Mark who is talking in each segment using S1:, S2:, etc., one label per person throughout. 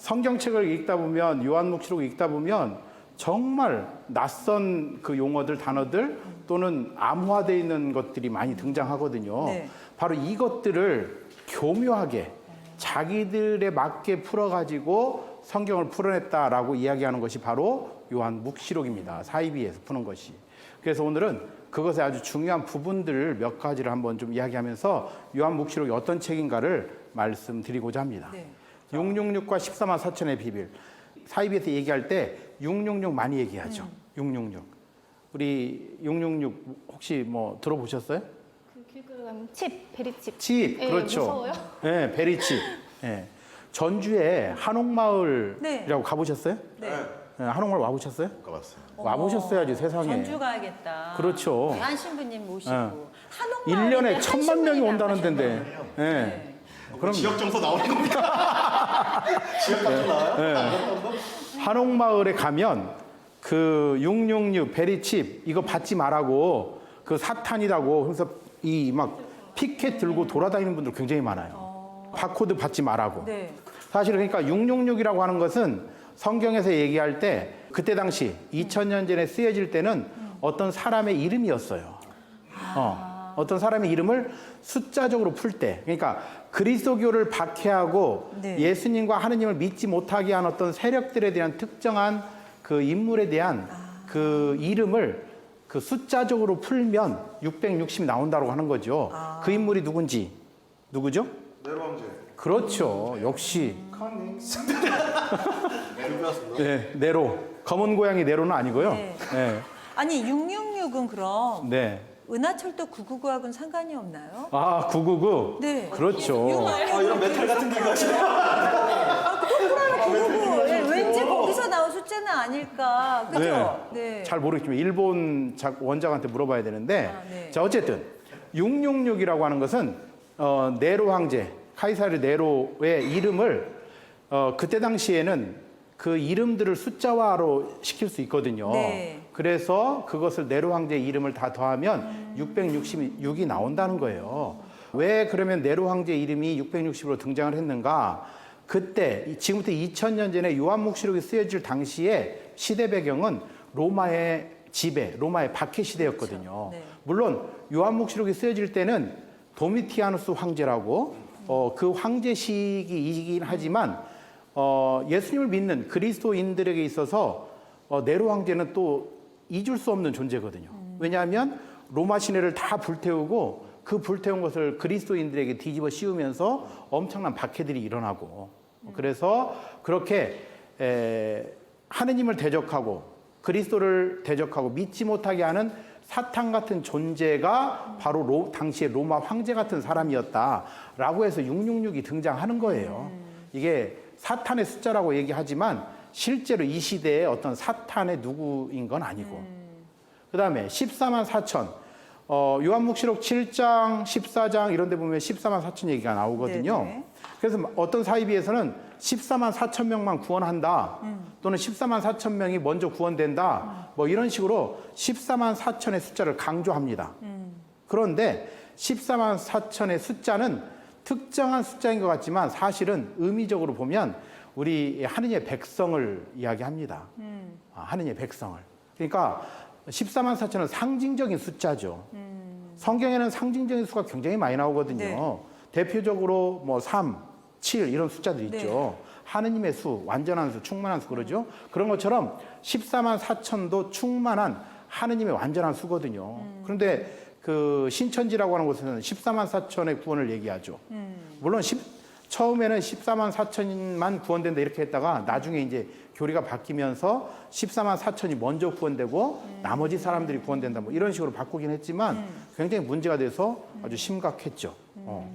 S1: 성경책을 읽다 보면 요한묵시록을 읽다 보면 정말 낯선 그 용어들, 단어들 또는 암호화되어 있는 것들이 많이 등장하거든요.
S2: 네.
S1: 바로 이것들을 교묘하게 자기들에 맞게 풀어가지고 성경을 풀어냈다라고 이야기하는 것이 바로 요한묵시록입니다. 사이비에서 푸는 것이. 그래서 오늘은 그것의 아주 중요한 부분들을 몇 가지를 한번 좀 이야기하면서 요한묵시록이 어떤 책인가를 말씀드리고자 합니다.
S2: 네.
S1: 666과 14만 4천의 비밀. 사이비에서 얘기할 때 666 많이 얘기하죠. 666. 우리 666 혹시 뭐 들어보셨어요?
S3: 칩, 베리칩.
S1: 칩,
S3: 예,
S1: 그렇죠.
S3: 무서워요?
S1: 네, 베리칩. 예. 전주에 한옥마을이라고
S2: 네.
S1: 가보셨어요?
S2: 네.
S1: 네, 한옥마을 와보셨어요?
S4: 가봤어요.
S1: 와보셨어야지, 세상에.
S2: 전주 가야겠다.
S1: 그렇죠.
S2: 한 신부님 모시고.
S1: 네.
S2: 한옥마을인데
S1: 1년에 1000만 명이
S2: 한신부님이
S1: 온다는
S2: 안
S1: 데인데.
S2: 가셨나요?
S1: 예.
S2: 네.
S4: 그럼 지역 정서 나오는 겁니까? 지역 감정 나와요?
S1: 한옥마을에 가면 그 666 베리칩 이거 받지 말라고 그 사탄이라고 그래서 이 막 피켓 들고 돌아다니는 분들 굉장히 많아요. 바코드 받지 말라고.
S2: 네.
S1: 사실 그러니까 666이라고 하는 것은 성경에서 얘기할 때 그때 당시 2000년 전에 쓰여질 때는 어떤 사람의 이름이었어요. 어떤 사람의 이름을 숫자적으로 풀 때, 그러니까 그리스도교를 박해하고
S2: 네.
S1: 예수님과 하느님을 믿지 못하게 한 어떤 세력들에 대한 특정한 그 인물에 대한 그 이름을 그 숫자적으로 풀면 660이 나온다고 하는 거죠. 그 인물이 누구죠?
S4: 네로 황제.
S1: 그렇죠. 역시.
S4: 네로.
S1: 네, 네로. 검은 고양이 네로는 아니고요.
S2: 네.
S1: 네.
S2: 아니 666은 그럼
S1: 네.
S2: 은하철도 999하고는 상관이 없나요?
S1: 아, 999.
S2: 네.
S1: 그렇죠.
S4: 아, 이런 메탈 같은 거 하시네요.
S2: 999. 네, 왠지 거기서 나온 숫자는 아닐까. 그죠? 네.
S1: 잘 모르겠지만 일본 원작한테 물어봐야 되는데
S2: 네.
S1: 자 어쨌든 666이라고 하는 것은 네로 황제 카이사르 네로의 이름을 그때 당시에는 그 이름들을 숫자화로 시킬 수 있거든요.
S2: 네.
S1: 그래서 그것을 네로 황제의 이름을 다 더하면 666이 나온다는 거예요. 왜 그러면 네로 황제의 이름이 660으로 등장을 했는가? 그때 지금부터 2000년 전에 요한묵시록이 쓰여질 당시에 시대 배경은 로마의 지배, 로마의 박해 시대였거든요.
S2: 그렇죠. 네.
S1: 물론 요한묵시록이 쓰여질 때는 도미티아누스 황제라고 그 황제 시기이긴 하지만 예수님을 믿는 그리스도인들에게 있어서 네로 황제는 또 잊을 수 없는 존재거든요. 왜냐하면 로마 시내를 다 불태우고 그 불태운 것을 그리스도인들에게 뒤집어 씌우면서 엄청난 박해들이 일어나고 그래서 그렇게 하느님을 대적하고 그리스도를 대적하고 믿지 못하게 하는 사탄 같은 존재가 바로 당시의 로마 황제 같은 사람이었다라고 해서 666이 등장하는 거예요. 이게 사탄의 숫자라고 얘기하지만 실제로 이 시대에 어떤 사탄의 누구인 건 아니고 그 다음에 14만 4천 요한묵시록 7장 14장 이런 데 보면 14만 4천 얘기가 나오거든요.
S2: 네네.
S1: 그래서 어떤 사이비에서는 14만 4천 명만 구원한다 또는 14만 4천 명이 먼저 구원된다 뭐 이런 식으로 14만 4천의 숫자를 강조합니다. 그런데 14만 4천의 숫자는 특정한 숫자인 것 같지만 사실은 의미적으로 보면 우리 하느님의 백성을 이야기합니다. 하느님의 백성을. 그러니까 14만 4천은 상징적인 숫자죠. 성경에는 상징적인 수가 굉장히 많이 나오거든요.
S2: 네.
S1: 대표적으로 뭐 3, 7 이런 숫자들
S2: 네.
S1: 있죠. 하느님의 수, 완전한 수, 충만한 수 그러죠. 그런 것처럼 14만 4천도 충만한 하느님의 완전한 수거든요. 그런데 그 신천지라고 하는 곳에서는 14만 4천의 구원을 얘기하죠. 물론 처음에는 14만 4천만 구원된다 이렇게 했다가 나중에 이제 교리가 바뀌면서 14만 4천이 먼저 구원되고 나머지 사람들이 구원된다 뭐 이런 식으로 바꾸긴 했지만 굉장히 문제가 돼서 아주 심각했죠.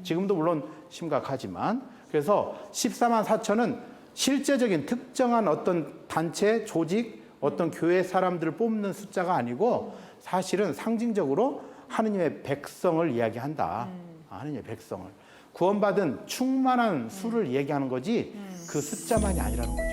S1: 지금도 물론 심각하지만 그래서 14만 4천은 실제적인 특정한 어떤 단체, 조직, 어떤 교회 사람들을 뽑는 숫자가 아니고 사실은 상징적으로 하느님의 백성을 이야기한다. 하느님의 백성을. 구원받은 충만한 수를 얘기하는 거지 그 숫자만이 아니라는 거죠.